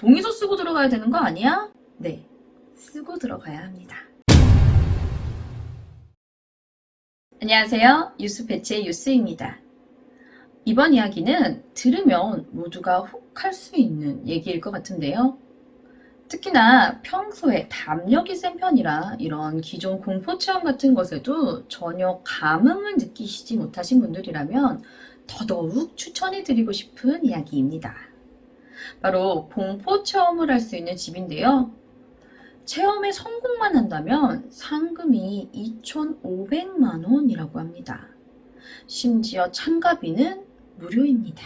동의서 쓰고 들어가야 되는 거 아니야? 네, 쓰고 들어가야 합니다. 안녕하세요. 유스패치의 유스입니다. 이번 이야기는 들으면 모두가 혹 할 수 있는 얘기일 것 같은데요. 특히나 평소에 담력이 센 편이라 이런 기존 공포체험 같은 것에도 전혀 감흥을 느끼시지 못하신 분들이라면 더더욱 추천해드리고 싶은 이야기입니다. 바로 공포체험을 할 수 있는 집인데요. 체험에 성공만 한다면 상금이 2,500만 원이라고 합니다. 심지어 참가비는 무료입니다.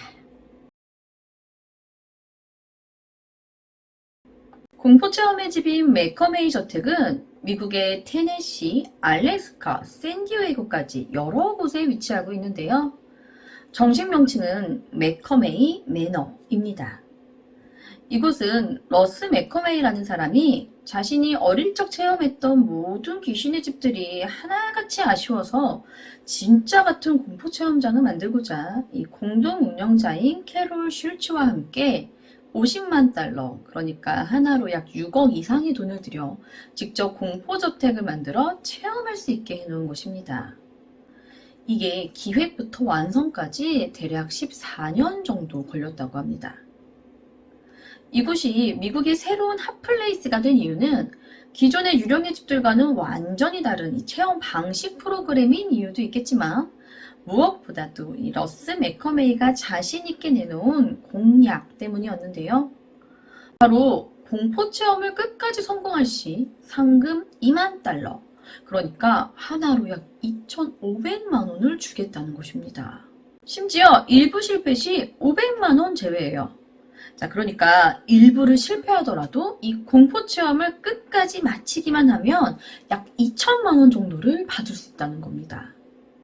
공포체험의 집인 매커메이 저택은 미국의 테네시, 알래스카, 샌디에이고까지 여러 곳에 위치하고 있는데요. 정식 명칭은 매커메이 매너입니다. 이곳은 러스 매커메이라는 사람이 자신이 어릴 적 체험했던 모든 귀신의 집들이 하나같이 아쉬워서 진짜 같은 공포 체험장을 만들고자 이 공동 운영자인 캐롤 슐츠와 함께 50만 달러, 그러니까 하나로 약 6억 이상의 돈을 들여 직접 공포저택을 만들어 체험할 수 있게 해놓은 곳입니다. 이게 기획부터 완성까지 대략 14년 정도 걸렸다고 합니다. 이곳이 미국의 새로운 핫플레이스가 된 이유는 기존의 유령의 집들과는 완전히 다른 이 체험 방식 프로그램인 이유도 있겠지만 무엇보다도 이 러스 매커메이가 자신있게 내놓은 공약 때문이었는데요. 바로 공포 체험을 끝까지 성공할 시 상금 2만 달러, 그러니까 하나로 약 2,500만 원을 주겠다는 것입니다. 심지어 일부 실패 시 500만 원 제외예요. 자, 그러니까 일부를 실패하더라도 이 공포 체험을 끝까지 마치기만 하면 약 2천만 원 정도를 받을 수 있다는 겁니다.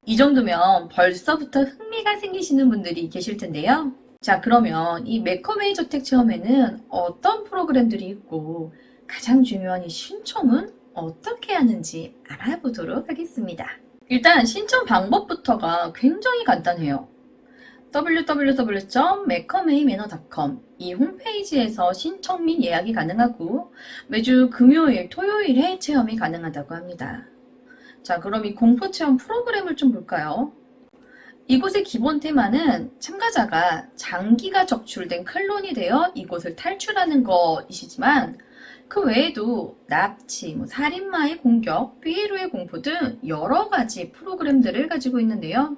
이 정도면 벌써부터 흥미가 생기시는 분들이 계실 텐데요. 자, 그러면 이 매커메이 저택 체험에는 어떤 프로그램들이 있고 가장 중요한 이 신청은 어떻게 하는지 알아보도록 하겠습니다. 일단 신청 방법부터가 굉장히 간단해요. www.매커메이매너.com 이 홈페이지에서 신청 및 예약이 가능하고 매주 금요일, 토요일에 체험이 가능하다고 합니다. 자, 그럼 이 공포체험 프로그램을 좀 볼까요? 이곳의 기본 테마는 참가자가 장기가 적출된 클론이 되어 이곳을 탈출하는 것이시지만 그 외에도 납치, 살인마의 공격, 피해로의 공포 등 여러 가지 프로그램들을 가지고 있는데요.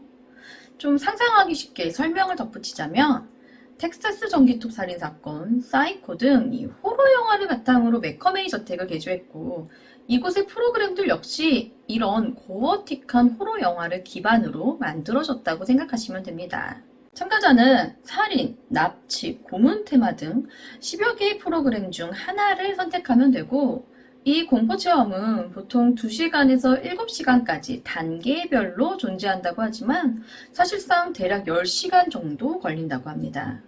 좀 상상하기 쉽게 설명을 덧붙이자면 텍사스 전기톱 살인사건, 사이코 등 이 호러 영화를 바탕으로 매커메이 저택을 개조했고 이곳의 프로그램들 역시 이런 고어틱한 호러 영화를 기반으로 만들어졌다고 생각하시면 됩니다. 참가자는 살인, 납치, 고문 테마 등 10여 개의 프로그램 중 하나를 선택하면 되고 이 공포체험은 보통 2시간에서 7시간까지 단계별로 존재한다고 하지만 사실상 대략 10시간 정도 걸린다고 합니다.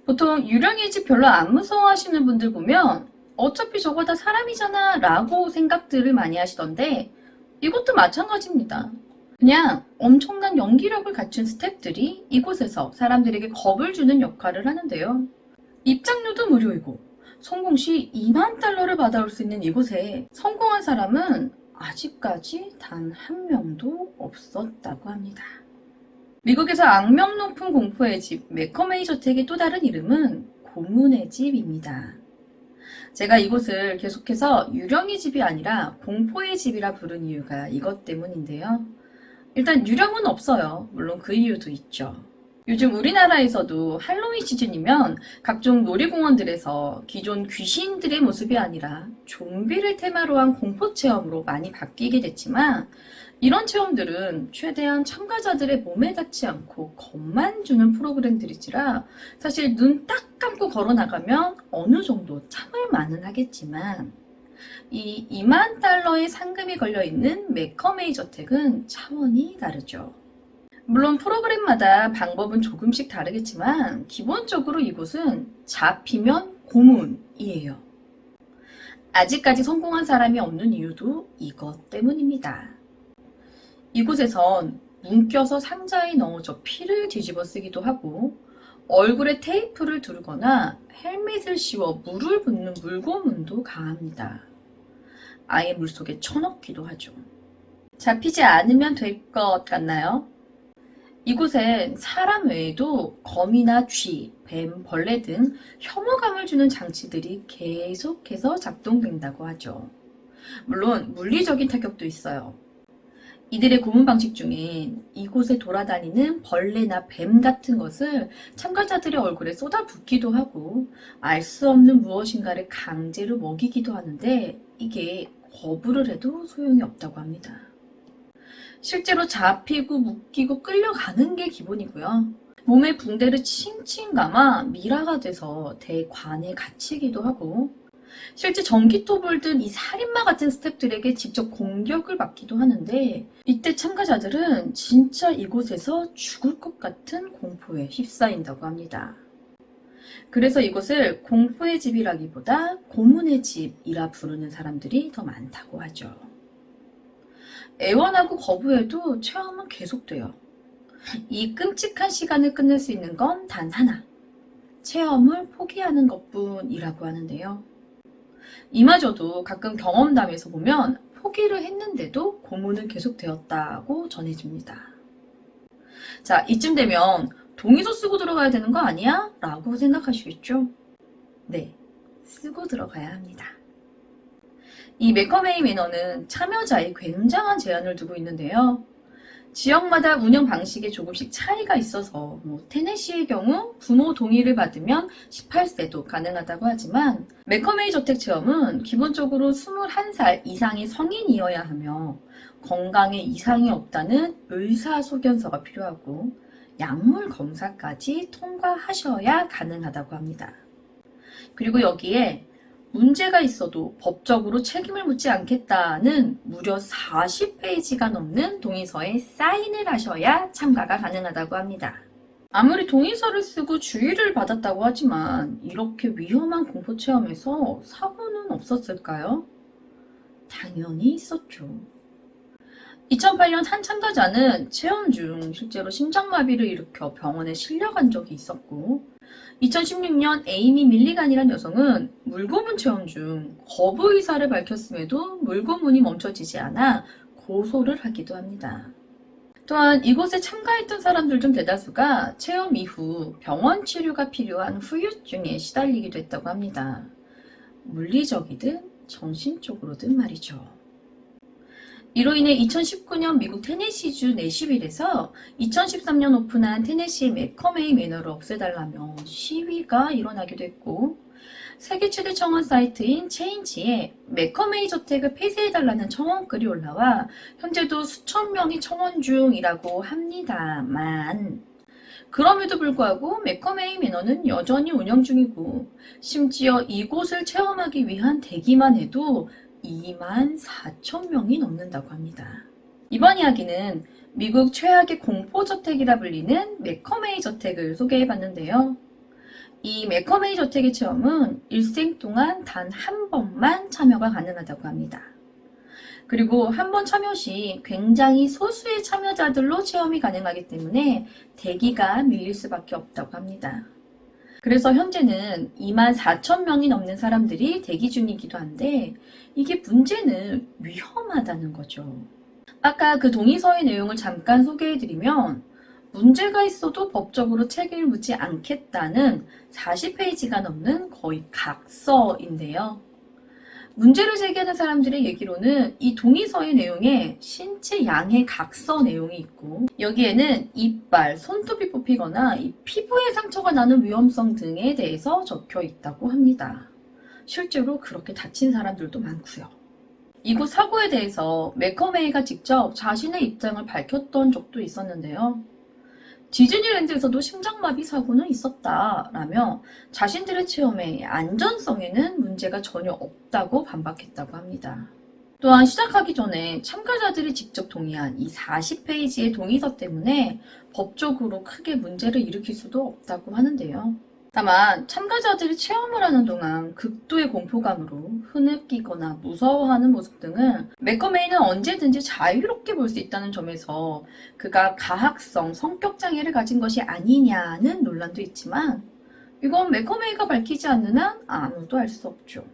보통 유령의 집 별로 안 무서워하시는 분들 보면 어차피 저거 다 사람이잖아 라고 생각들을 많이 하시던데 이것도 마찬가지입니다. 그냥 엄청난 연기력을 갖춘 스태프들이 이곳에서 사람들에게 겁을 주는 역할을 하는데요. 입장료도 무료이고 성공 시 2만 달러를 받아올 수 있는 이곳에 성공한 사람은 아직까지 단 한 명도 없었다고 합니다. 미국에서 악명 높은 공포의 집 매커메이 저택의 또 다른 이름은 고문의 집입니다. 제가 이곳을 계속해서 유령의 집이 아니라 공포의 집이라 부른 이유가 이것 때문인데요. 일단 유령은 없어요. 물론 그 이유도 있죠. 요즘 우리나라에서도 할로윈 시즌이면 각종 놀이공원들에서 기존 귀신들의 모습이 아니라 좀비를 테마로 한 공포체험으로 많이 바뀌게 됐지만 이런 체험들은 최대한 참가자들의 몸에 닿지 않고 겁만 주는 프로그램들이지라 사실 눈 딱 감고 걸어나가면 어느 정도 참을 만은 하겠지만 이 2만 달러의 상금이 걸려있는 매커메이 저택은 차원이 다르죠. 물론 프로그램마다 방법은 조금씩 다르겠지만 기본적으로 이곳은 잡히면 고문이에요. 아직까지 성공한 사람이 없는 이유도 이것 때문입니다. 이곳에선 뭉껴서 상자에 넣어져 피를 뒤집어 쓰기도 하고 얼굴에 테이프를 두르거나 헬멧을 씌워 물을 붓는 물고문도 가합니다. 아예 물속에 쳐넣기도 하죠. 잡히지 않으면 될 것 같나요? 이곳엔 사람 외에도 거미나 쥐, 뱀, 벌레 등 혐오감을 주는 장치들이 계속해서 작동된다고 하죠. 물론 물리적인 타격도 있어요. 이들의 고문 방식 중엔 이곳에 돌아다니는 벌레나 뱀 같은 것을 참가자들의 얼굴에 쏟아붓기도 하고 알 수 없는 무엇인가를 강제로 먹이기도 하는데 이게 거부를 해도 소용이 없다고 합니다. 실제로 잡히고 묶이고 끌려가는 게 기본이고요. 몸에 붕대를 칭칭 감아 미라가 돼서 대관에 갇히기도 하고 실제 전기톱을 든 이 살인마 같은 스태프들에게 직접 공격을 받기도 하는데 이때 참가자들은 진짜 이곳에서 죽을 것 같은 공포에 휩싸인다고 합니다. 그래서 이곳을 공포의 집이라기보다 고문의 집이라 부르는 사람들이 더 많다고 하죠. 애원하고 거부해도 체험은 계속돼요. 이 끔찍한 시간을 끝낼 수 있는 건 단 하나. 체험을 포기하는 것뿐이라고 하는데요. 이마저도 가끔 경험담에서 보면 포기를 했는데도 고문은 계속되었다고 전해집니다. 자, 이쯤 되면 동의서 쓰고 들어가야 되는 거 아니야? 라고 생각하시겠죠? 네, 쓰고 들어가야 합니다. 이 매커메이 매너는 참여자에 굉장한 제한을 두고 있는데요. 지역마다 운영 방식에 조금씩 차이가 있어서 테네시의 경우 부모 동의를 받으면 18세도 가능하다고 하지만 매커메이 저택 체험은 기본적으로 21살 이상의 성인이어야 하며 건강에 이상이 없다는 의사소견서가 필요하고 약물 검사까지 통과하셔야 가능하다고 합니다. 그리고 여기에 문제가 있어도 법적으로 책임을 묻지 않겠다는 무려 40페이지가 넘는 동의서에 사인을 하셔야 참가가 가능하다고 합니다. 아무리 동의서를 쓰고 주의를 받았다고 하지만 이렇게 위험한 공포체험에서 사고는 없었을까요? 당연히 있었죠. 2008년 한 참가자는 체험 중 실제로 심장마비를 일으켜 병원에 실려간 적이 있었고 2016년 에이미 밀리간이란 여성은 물고문 체험 중 거부 의사를 밝혔음에도 물고문이 멈춰지지 않아 고소를 하기도 합니다. 또한 이곳에 참가했던 사람들 중 대다수가 체험 이후 병원 치료가 필요한 후유증에 시달리기도 했다고 합니다. 물리적이든 정신적으로든 말이죠. 이로 인해 2019년 미국 테네시주 내슈빌에서 2013년 오픈한 테네시 매커메이 매너를 없애달라며 시위가 일어나기도 했고 세계 최대 청원 사이트인 체인지에 매커메이 저택을 폐쇄해달라는 청원글이 올라와 현재도 수천 명이 청원 중이라고 합니다만 그럼에도 불구하고 매커메이 매너는 여전히 운영 중이고 심지어 이곳을 체험하기 위한 대기만 해도 24,000명이 넘는다고 합니다. 이번 이야기는 미국 최악의 공포저택이라 불리는 매커메이 저택을 소개해봤는데요. 이 매커메이 저택의 체험은 일생 동안 단 한 번만 참여가 가능하다고 합니다. 그리고 한 번 참여 시 굉장히 소수의 참여자들로 체험이 가능하기 때문에 대기가 밀릴 수밖에 없다고 합니다. 그래서 현재는 24,000명이 넘는 사람들이 대기 중이기도 한데 이게 문제는 위험하다는 거죠. 아까 그 동의서의 내용을 잠깐 소개해드리면 문제가 있어도 법적으로 책임을 묻지 않겠다는 40페이지가 넘는 거의 각서인데요. 문제를 제기하는 사람들의 얘기로는 이 동의서의 내용에 신체 양해 각서 내용이 있고 여기에는 이빨, 손톱이 뽑히거나 이 피부에 상처가 나는 위험성 등에 대해서 적혀 있다고 합니다. 실제로 그렇게 다친 사람들도 많고요. 이곳 사고에 대해서 매커메이가 직접 자신의 입장을 밝혔던 적도 있었는데요. 디즈니랜드에서도 심장마비 사고는 있었다라며 자신들의 체험의 안전성에는 문제가 전혀 없다고 반박했다고 합니다. 또한 시작하기 전에 참가자들이 직접 동의한 이 40페이지의 동의서 때문에 법적으로 크게 문제를 일으킬 수도 없다고 하는데요. 다만 참가자들이 체험을 하는 동안 극도의 공포감으로 흐느끼거나 무서워하는 모습 등은 매커메이는 언제든지 자유롭게 볼 수 있다는 점에서 그가 가학성, 성격 장애를 가진 것이 아니냐는 논란도 있지만 이건 매커메이가 밝히지 않는 한 아무도 알 수 없죠.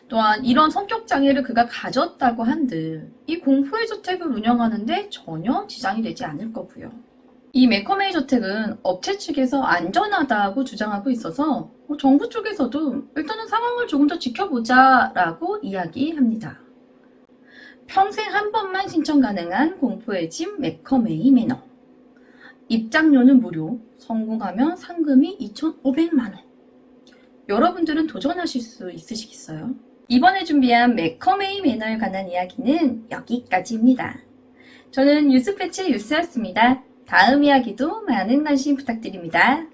또한 이런 성격 장애를 그가 가졌다고 한들 이 공포의 저택을 운영하는데 전혀 지장이 되지 않을 거고요. 이 매커메이 저택은 업체 측에서 안전하다고 주장하고 있어서 정부 쪽에서도 일단은 상황을 조금 더 지켜보자 라고 이야기합니다. 평생 한 번만 신청 가능한 공포의 집 매커메이 매너. 입장료는 무료, 성공하면 상금이 2,500만원. 여러분들은 도전하실 수 있으시겠어요? 이번에 준비한 매커메이 매너에 관한 이야기는 여기까지입니다. 저는 뉴스패치 뉴스였습니다. 다음 이야기도 많은 관심 부탁드립니다.